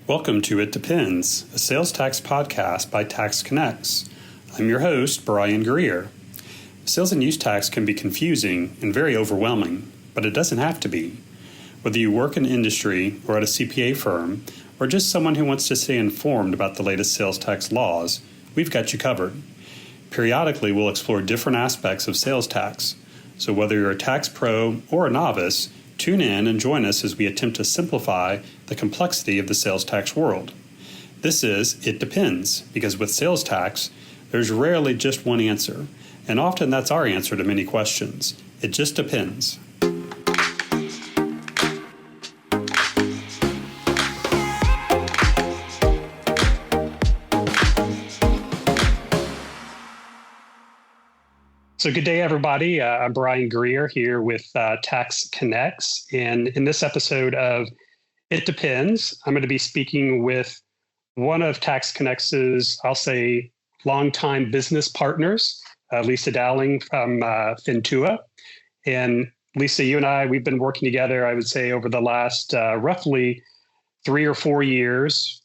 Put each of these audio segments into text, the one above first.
Welcome to It Depends, a sales tax podcast by TaxConnex. I'm your host, Brian Greer. Sales and use tax can be confusing and very overwhelming, but it doesn't have to be. Whether you work in industry or at a CPA firm, or just someone who wants to stay informed about the latest sales tax laws, we've got you covered. Periodically, we'll explore different aspects of sales tax. So whether you're a tax pro or a novice, tune in and join us as we attempt to simplify the complexity of the sales tax world. This is It Depends, because with sales tax, there's rarely just one answer, and often that's our answer to many questions. It just depends. So good day, everybody. I'm Brian Greer here with TaxConnex. And in this episode of It Depends, I'm going to be speaking with one of TaxConnex's, I'll say, longtime business partners, Lisa Dowling from Fintua. And Lisa, you and I, we've been working together, I would say, over the last roughly 3 or 4 years.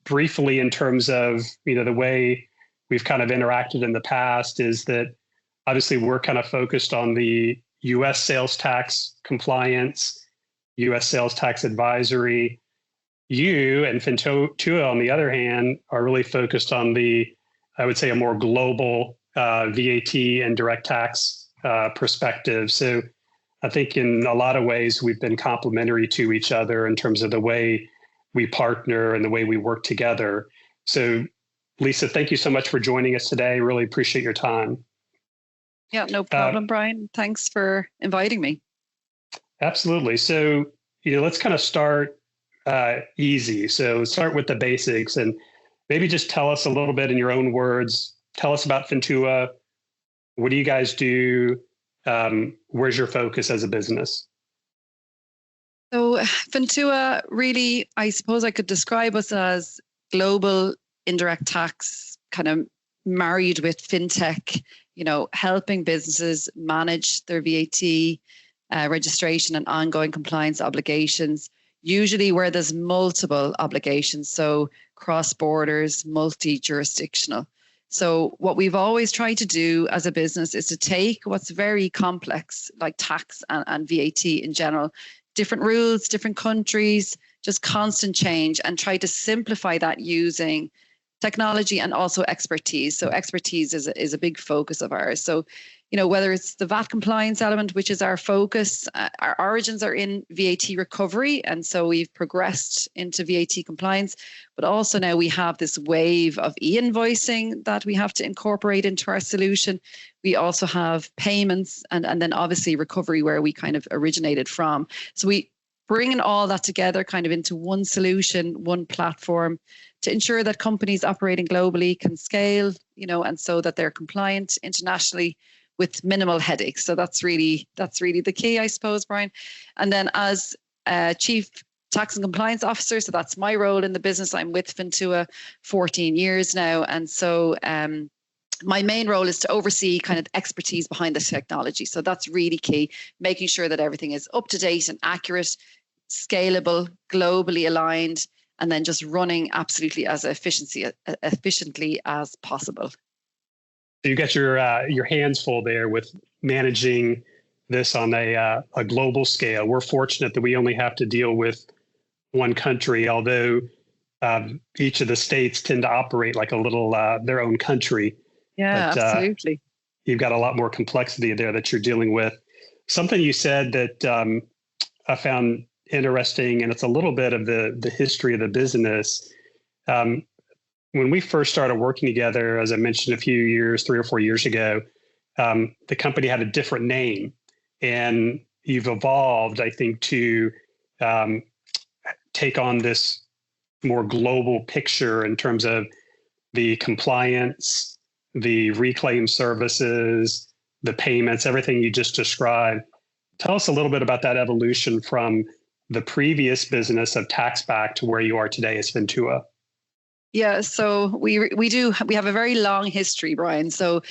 Briefly, in terms of, the way we've kind of interacted in the past is that obviously, we're kind of focused on the U.S. sales tax compliance, U.S. sales tax advisory. You and Fintua, on the other hand, are really focused on I would say, a more global VAT and direct tax perspective. So I think in a lot of ways, we've been complementary to each other in terms of the way we partner and the way we work together. So, Lisa, thank you so much for joining us today. Really appreciate your time. Yeah, no problem, Brian. Thanks for inviting me. Absolutely. So, let's kind of start easy. So start with the basics and maybe just tell us a little bit in your own words. Tell us about Fintua. What do you guys do? Where's your focus as a business? So Fintua, really, I suppose I could describe us as global indirect tax, kind of married with fintech, helping businesses manage their VAT registration and ongoing compliance obligations, usually where there's multiple obligations, so cross borders, multi-jurisdictional. So what we've always tried to do as a business is to take what's very complex, like tax and VAT in general, different rules, different countries, just constant change, and try to simplify that using technology and also expertise. So expertise is a big focus of ours. So, whether it's the VAT compliance element, which is our focus, our origins are in VAT recovery. And so we've progressed into VAT compliance, but also now we have this wave of e-invoicing that we have to incorporate into our solution. We also have payments and then obviously recovery, where we kind of originated from. So we bringing all that together kind of into one solution, one platform, to ensure that companies operating globally can scale, and so that they're compliant internationally with minimal headaches. So that's really the key, I suppose, Brian. And then as Chief Tax and Compliance Officer, so that's my role in the business. I'm with Fintua 14 years now. And so my main role is to oversee kind of expertise behind the technology. So that's really key, making sure that everything is up to date and accurate, scalable, globally aligned, and then just running absolutely as efficiently as possible. You got your hands full there with managing this on a global scale. We're fortunate that we only have to deal with one country, although each of the states tend to operate like a little their own country. Yeah, but, absolutely. You've got a lot more complexity there that you're dealing with. Something you said that I found interesting, and it's a little bit of the history of the business. When we first started working together, as I mentioned a few years, 3 or 4 years ago, the company had a different name, and you've evolved, I think, to take on this more global picture in terms of the compliance, the reclaim services, the payments, everything you just described. Tell us a little bit about that evolution from the previous business of TaxBack to where you are today as Fintua. Yeah, so we have a very long history, Brian. So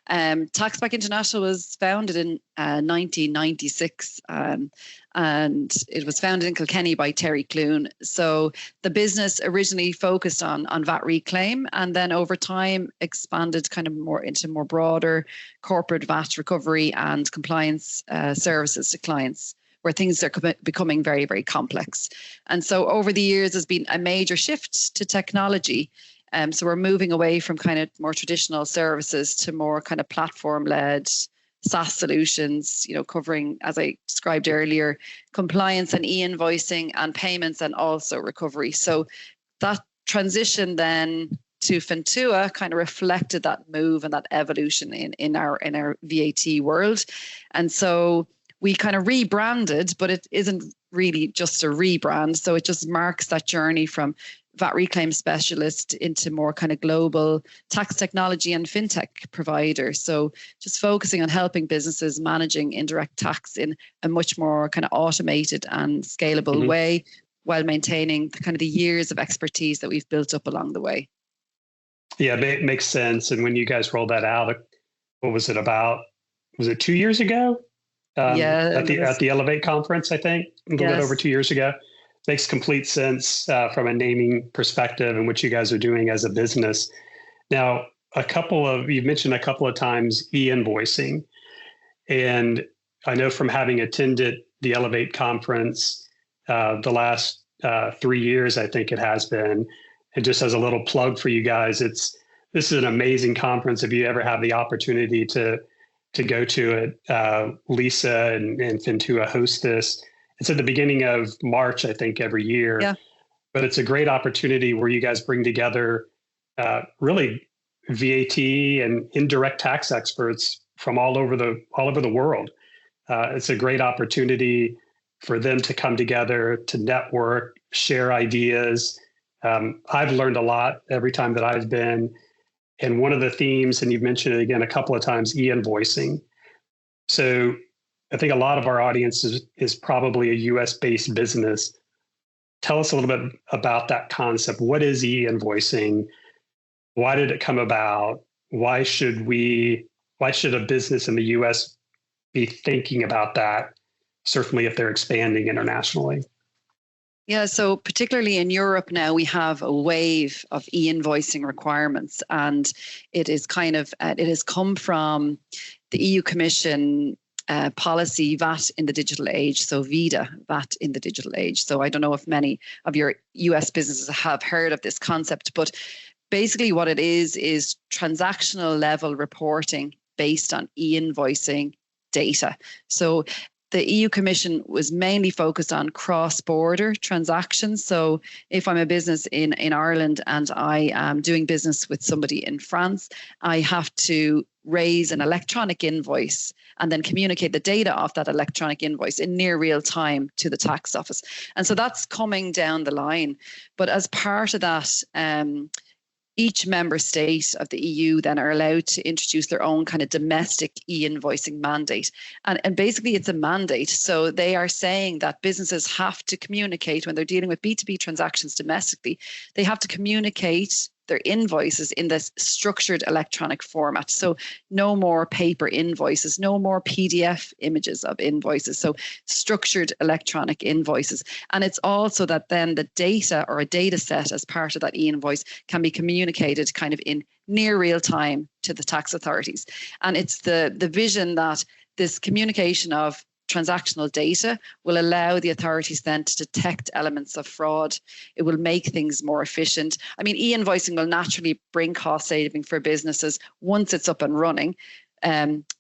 TaxConnex International was founded in 1996, and and it was founded in Kilkenny by Terry Clune. So the business originally focused on VAT reclaim, and then over time expanded kind of more into more broader corporate VAT recovery and compliance services to clients, where things are becoming very, very complex. And so over the years, there's been a major shift to technology. So we're moving away from kind of more traditional services to more kind of platform-led SaaS solutions, covering, as I described earlier, compliance and e-invoicing and payments and also recovery. So that transition then to Fintua kind of reflected that move and that evolution in our VAT world. And so we kind of rebranded, but it isn't really just a rebrand. So it just marks that journey from VAT reclaim specialist into more kind of global tax technology and fintech provider. So just focusing on helping businesses managing indirect tax in a much more kind of automated and scalable way, while maintaining kind of the years of expertise that we've built up along the way. Yeah, it makes sense. And when you guys rolled that out, what was it about? Was it 2 years ago? At the Elevate conference, I think, a little bit over 2 years ago. Makes complete sense from a naming perspective and what you guys are doing as a business. Now, you've mentioned a couple of times e-invoicing. And I know from having attended the Elevate conference the last 3 years, I think it has been. And just as a little plug for you guys, this is an amazing conference. If you ever have the opportunity to go to it, Lisa and Fintua host this. It's at the beginning of March, I think, every year. Yeah. But it's a great opportunity where you guys bring together really VAT and indirect tax experts from all over the world. It's a great opportunity for them to come together, to network, share ideas. I've learned a lot every time that I've been. And one of the themes, and you've mentioned it again a couple of times, e-invoicing. So I think a lot of our audience is probably a US-based business. Tell us a little bit about that concept. What is e-invoicing? Why did it come about? Why should a business in the US be thinking about that, certainly if they're expanding internationally? Yeah, so particularly in Europe now, we have a wave of e-invoicing requirements, and it has come from the EU Commission policy VAT in the digital age, so VIDA, VAT in the digital age. So I don't know if many of your US businesses have heard of this concept, but basically what it is transactional level reporting based on e-invoicing data. So the EU Commission was mainly focused on cross-border transactions. So if I'm a business in Ireland and I am doing business with somebody in France, I have to raise an electronic invoice and then communicate the data off that electronic invoice in near real time to the tax office. And so that's coming down the line. But as part of that, each member state of the EU then are allowed to introduce their own kind of domestic e-invoicing mandate. And basically it's a mandate. So they are saying that businesses have to communicate when they're dealing with B2B transactions domestically, they have to communicate their invoices in this structured electronic format. So no more paper invoices, no more PDF images of invoices. So structured electronic invoices. And it's also that then the data or a data set as part of that e-invoice can be communicated kind of in near real time to the tax authorities. And it's the vision that this communication of transactional data will allow the authorities then to detect elements of fraud. It will make things more efficient. I mean, e-invoicing will naturally bring cost saving for businesses once it's up and running.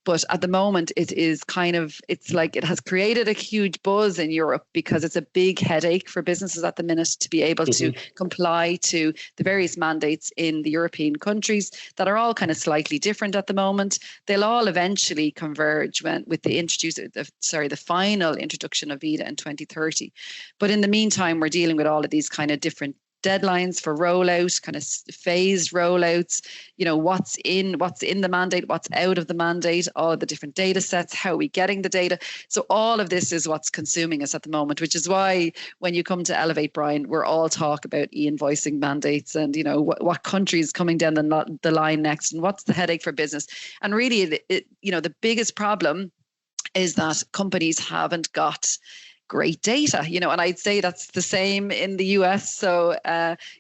But at the moment, it's like it has created a huge buzz in Europe because it's a big headache for businesses at the minute to be able to comply to the various mandates in the European countries that are all kind of slightly different at the moment. They'll all eventually converge with the final introduction of VIDA in 2030. But in the meantime, we're dealing with all of these kind of different deadlines for rollout, kind of phased rollouts, what's in the mandate, what's out of the mandate, all of the different data sets, how are we getting the data? So all of this is what's consuming us at the moment, which is why when you come to Elevate, Brian, we're all talk about e-invoicing mandates and, what country is coming down the line next and what's the headache for business. And really, the biggest problem is that companies haven't got great data, and I'd say that's the same in the US. So,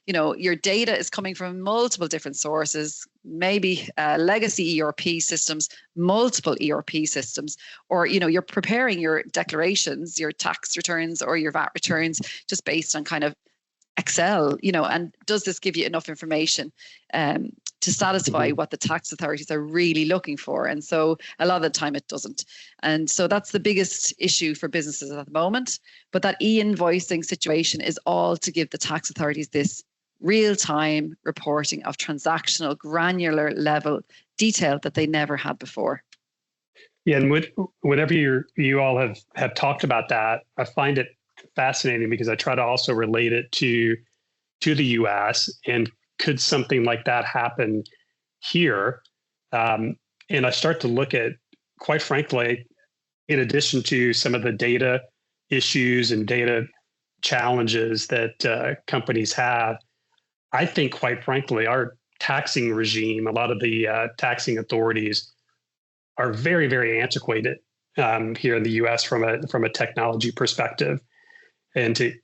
your data is coming from multiple different sources, maybe legacy ERP systems, multiple ERP systems, or, you're preparing your declarations, your tax returns or your VAT returns just based on kind of Excel, and does this give you enough information to satisfy what the tax authorities are really looking for? And so a lot of the time it doesn't. And so that's the biggest issue for businesses at the moment. But that e-invoicing situation is all to give the tax authorities this real-time reporting of transactional, granular level detail that they never had before. Yeah, and whenever you all have talked about that, I find it fascinating because I try to also relate it to the US, and could something like that happen here? And I start to look at, quite frankly, in addition to some of the data issues and data challenges that companies have, I think, quite frankly, our taxing regime, a lot of the taxing authorities are very, very antiquated here in the US from a technology perspective. And to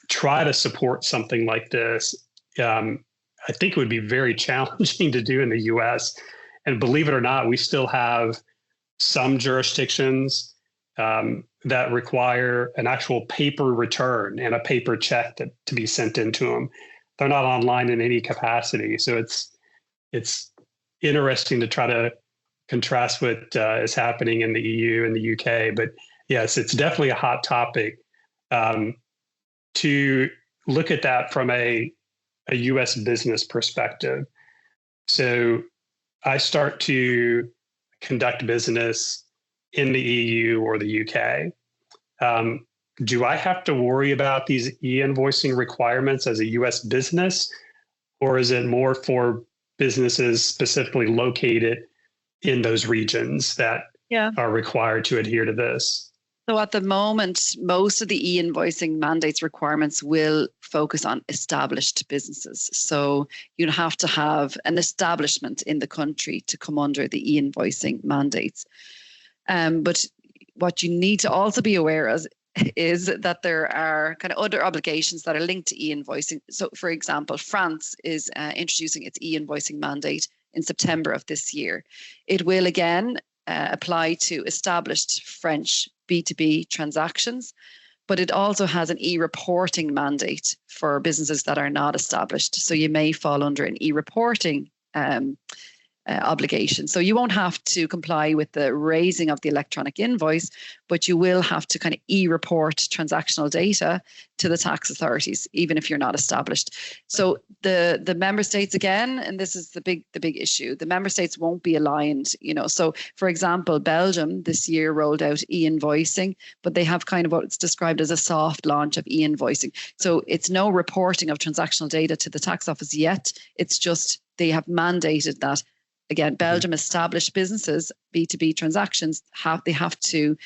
try to support something like this, I think it would be very challenging to do in the US. And believe it or not, we still have some jurisdictions that require an actual paper return and a paper check to be sent into them. They're not online in any capacity. So it's interesting to try to contrast what is happening in the EU and the UK. But yes, it's definitely a hot topic. To look at that from a US business perspective. So I start to conduct business in the EU or the UK. Do I have to worry about these e-invoicing requirements as a US business, or is it more for businesses specifically located in those regions that are required to adhere to this? So at the moment, most of the e-invoicing mandates requirements will focus on established businesses. So you'd have to have an establishment in the country to come under the e-invoicing mandates. But what you need to also be aware of is that there are kind of other obligations that are linked to e-invoicing. So for example, France is introducing its e-invoicing mandate in September of this year. It will again apply to established French B2B transactions, but it also has an e-reporting mandate for businesses that are not established. So you may fall under an e-reporting obligation. So you won't have to comply with the raising of the electronic invoice, but you will have to kind of e-report transactional data to the tax authorities, even if you're not established. So the member states, again, and this is the big issue, the member states won't be aligned, So for example, Belgium this year rolled out e-invoicing, but they have kind of what's described as a soft launch of e-invoicing. So it's no reporting of transactional data to the tax office yet. It's just they have mandated that. Again, Belgium established businesses, B2B transactions, have to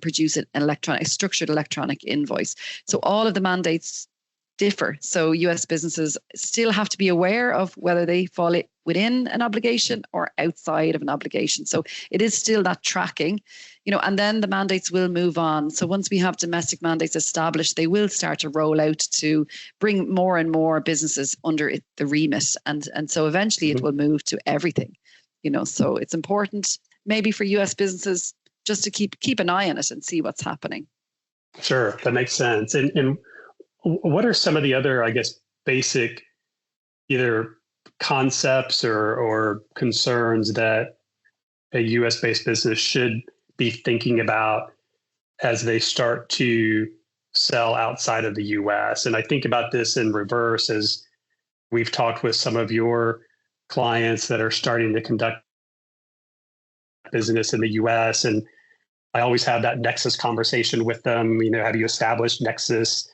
produce a structured electronic invoice. So all of the mandates differ. So US businesses still have to be aware of whether they fall within an obligation or outside of an obligation. So it is still that tracking, and then the mandates will move on. So once we have domestic mandates established, they will start to roll out to bring more and more businesses under the remit. And so eventually it will move to everything, so it's important maybe for US businesses just to keep an eye on it and see what's happening. Sure, that makes sense. And what are some of the other, I guess, basic either concepts or concerns that a US-based business should be thinking about as they start to sell outside of the US? And I think about this in reverse, as we've talked with some of your clients that are starting to conduct business in the US. And I always have that Nexus conversation with them. Have you established Nexus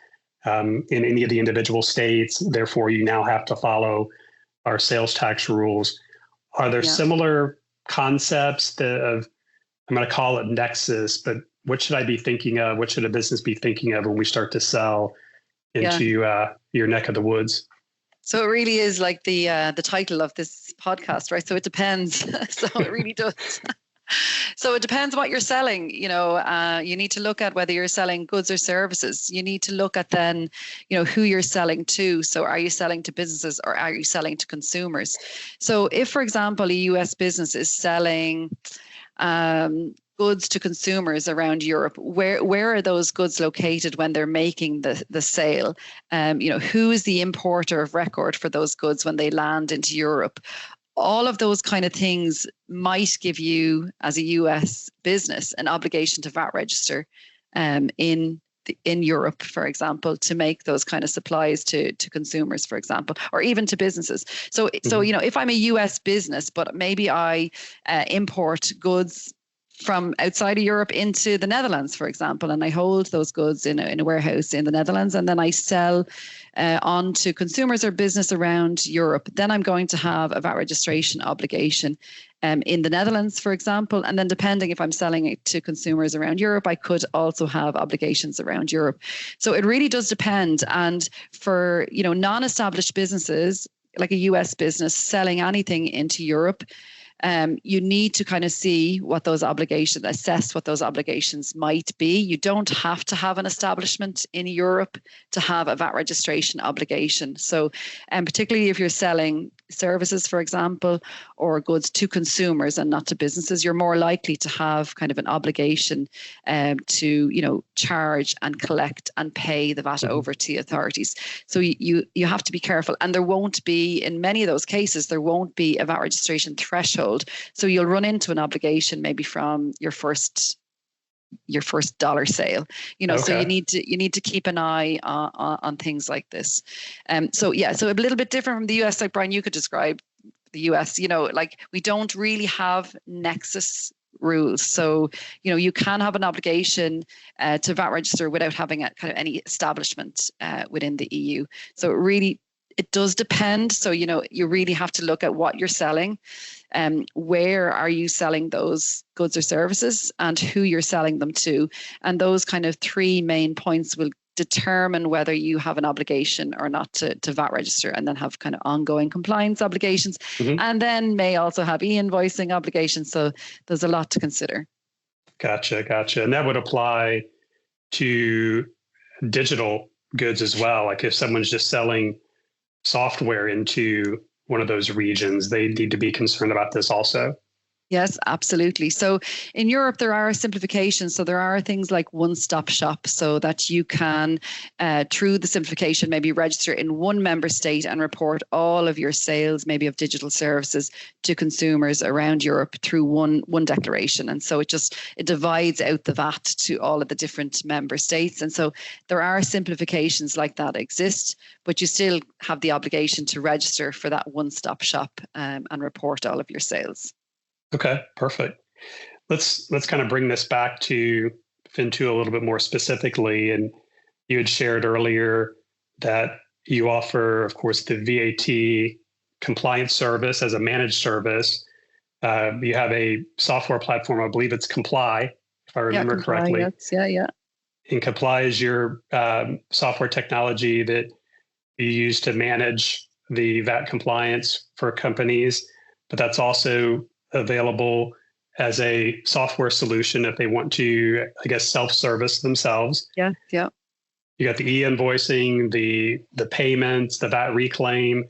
in any of the individual states? Therefore, you now have to follow our sales tax rules. Are there similar concepts of, I'm going to call it Nexus, but what should I be thinking of? What should a business be thinking of when we start to sell into your neck of the woods? So it really is like the title of this podcast, right? So it depends. So it really does. So it depends what you're selling. You need to look at whether you're selling goods or services. You need to look at then, who you're selling to. So are you selling to businesses or are you selling to consumers? So if, for example, a US business is selling goods to consumers around Europe, where are those goods located when they're making the sale? Who is the importer of record for those goods when they land into Europe? All of those kind of things might give you, as a US business, an obligation to VAT register in Europe, for example, to make those kind of supplies to consumers, for example, or even to businesses. So if I'm a US business, but maybe I import goods from outside of Europe into the Netherlands, for example, and I hold those goods in a warehouse in the Netherlands, and then I sell on to consumers or business around Europe, then I'm going to have a VAT registration obligation in the Netherlands, for example. And then depending if I'm selling it to consumers around Europe, I could also have obligations around Europe. So it really does depend. And for, non-established businesses, like a US business selling anything into Europe, you need to kind of see what those obligations, assess what those obligations might be. You don't have to have an establishment in Europe to have a VAT registration obligation. So, particularly if you're selling services, for example, or goods to consumers and not to businesses, you're more likely to have kind of an obligation to, charge and collect and pay the VAT over to the authorities. So you have to be careful. And there won't be, in many of those cases, there won't be a VAT registration threshold. So you'll run into an obligation maybe from your first dollar sale, okay. So you need to keep an eye on things like this. So a little bit different from the US, like Brian, you could describe the US, like we don't really have nexus rules. So, you can have an obligation to VAT register without having a kind of any establishment within the EU. So it does depend. So, you really have to look at what you're selling. Where are you selling those goods or services and who you're selling them to? And those kind of three main points will determine whether you have an obligation or not to VAT register, and then have kind of ongoing compliance obligations, and then may also have e-invoicing obligations. So there's a lot to consider. Gotcha. And that would apply to digital goods as well. Like if someone's just selling software into one of those regions, they need to be concerned about this also. Yes, absolutely. So in Europe, there are simplifications. So there are things like one-stop shop, so that you can, through the simplification, maybe register in one member state and report all of your sales, maybe of digital services, to consumers around Europe through one declaration. And so it divides out the VAT to all of the different member states. And so there are simplifications like that exist, but you still have the obligation to register for that one-stop shop and report all of your sales. Okay, perfect. Let's kind of bring this back to Fintua a little bit more specifically. And you had shared earlier that you offer, of course, the VAT compliance service as a managed service. You have a software platform, I believe it's Comply, if I remember correctly. Yes. Yeah. And Comply is your software technology that you use to manage the VAT compliance for companies, but that's also available as a software solution if they want to, I guess, self-service themselves. Yeah. You got the e-invoicing, the payments, the VAT reclaim.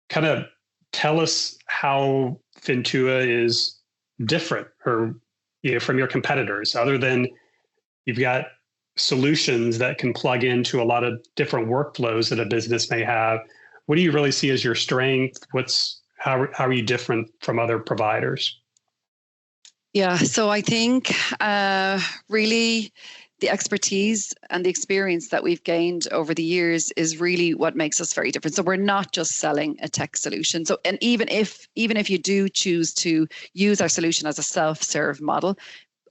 Kind of tell us how Fintua is different, or from your competitors, other than you've got solutions that can plug into a lot of different workflows that a business may have. What do you really see as your strength? How are you different from other providers? Yeah, so I think really the expertise and the experience that we've gained over the years is really what makes us very different. So we're not just selling a tech solution. So, and even if you do choose to use our solution as a self-serve model,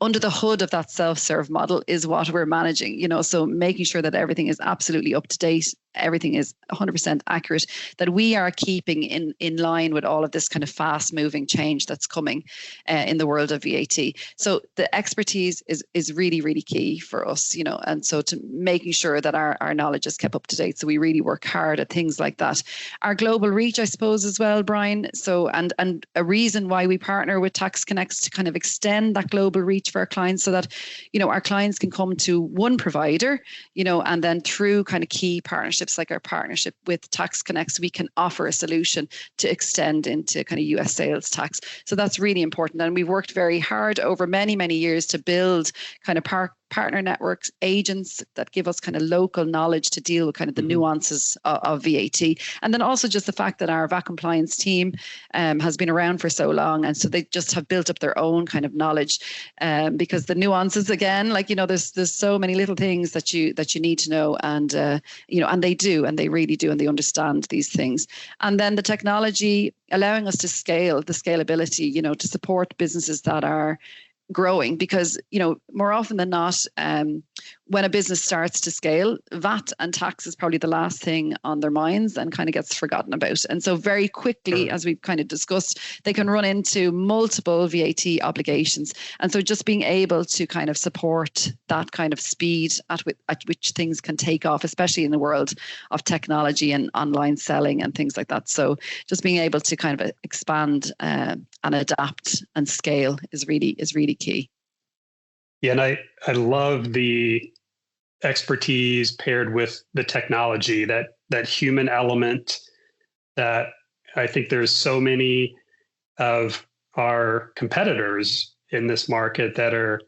under the hood of that self-serve model is what we're managing, so making sure that everything is absolutely up to date everything is 100% accurate, that we are keeping in line with all of this kind of fast moving change that's coming in the world of VAT. So the expertise is really, really key for us, and so to making sure that our knowledge is kept up to date. So we really work hard at things like that. Our global reach, I suppose, as well, Brian. So, and a reason why we partner with TaxConnex to kind of extend that global reach for our clients, so that, our clients can come to one provider, and then through kind of key partnerships like our partnership with TaxConnex, we can offer a solution to extend into kind of US sales tax. So that's really important. And we've worked very hard over many, many years to build kind of partner networks, agents that give us kind of local knowledge to deal with kind of the nuances of VAT. And then also just the fact that our VAT compliance team has been around for so long. And so they just have built up their own kind of knowledge, because the nuances, again, like, there's so many little things that you need to know. And, and they do, and they really do, and they understand these things. And then the technology allowing us to scale, the scalability, to support businesses that are growing, because more often than not, when a business starts to scale, VAT and tax is probably the last thing on their minds and kind of gets forgotten about. And so very quickly, as we've kind of discussed, they can run into multiple VAT obligations. And so just being able to kind of support that kind of speed at which things can take off, especially in the world of technology and online selling and things like that. So just being able to kind of expand and adapt and scale is really key. Yeah, and I love the expertise paired with the technology, that human element that I think there's so many of our competitors in this market that are,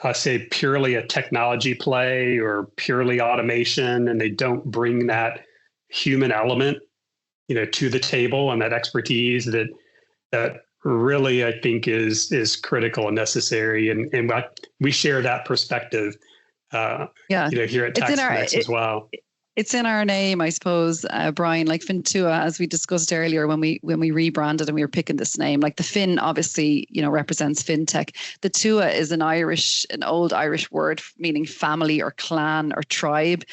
I say, purely a technology play or purely automation, and they don't bring that human element, to the table, and that expertise that really, I think, is critical and necessary. And we share that perspective, here at TaxConnex as well. It's in our name, I suppose, Brian, like Fintua, as we discussed earlier when we rebranded and we were picking this name. Like the Fin obviously, represents fintech. The Tua is an old Irish word meaning family or clan or tribe.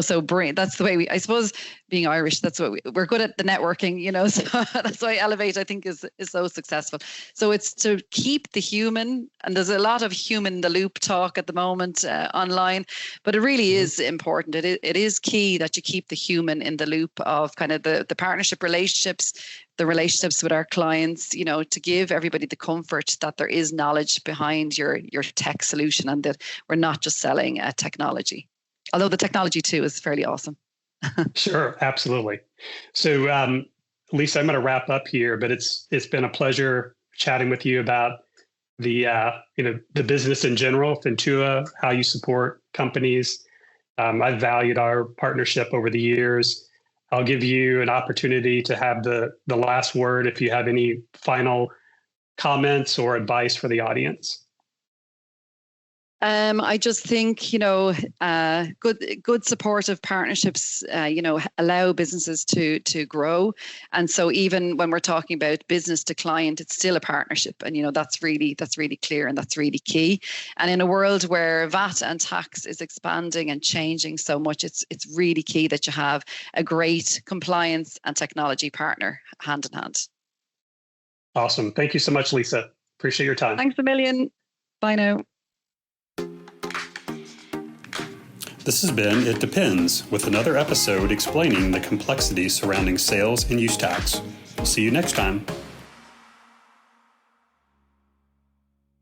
So that's the way I suppose, being Irish, that's what we're good at, the networking, so that's why Elevate, I think, is so successful. So it's to keep the human, and there's a lot of human in the loop talk at the moment online, but it really is important. It is key that you keep the human in the loop of kind of the partnership relationships, the relationships with our clients, to give everybody the comfort that there is knowledge behind your tech solution, and that we're not just selling technology, although the technology too is fairly awesome. Sure, absolutely. So, Lisa, I'm going to wrap up here, but it's been a pleasure chatting with you about the business in general, Fintua, how you support companies. I've valued our partnership over the years. I'll give you an opportunity to have the last word if you have any final comments or advice for the audience. I just think, good supportive partnerships, allow businesses to grow. And so even when we're talking about business to client, it's still a partnership. And, that's really clear, and that's really key. And in a world where VAT and tax is expanding and changing so much, it's really key that you have a great compliance and technology partner hand in hand. Awesome. Thank you so much, Lisa. Appreciate your time. Thanks a million. Bye now. This has been It Depends, with another episode explaining the complexities surrounding sales and use tax. See you next time.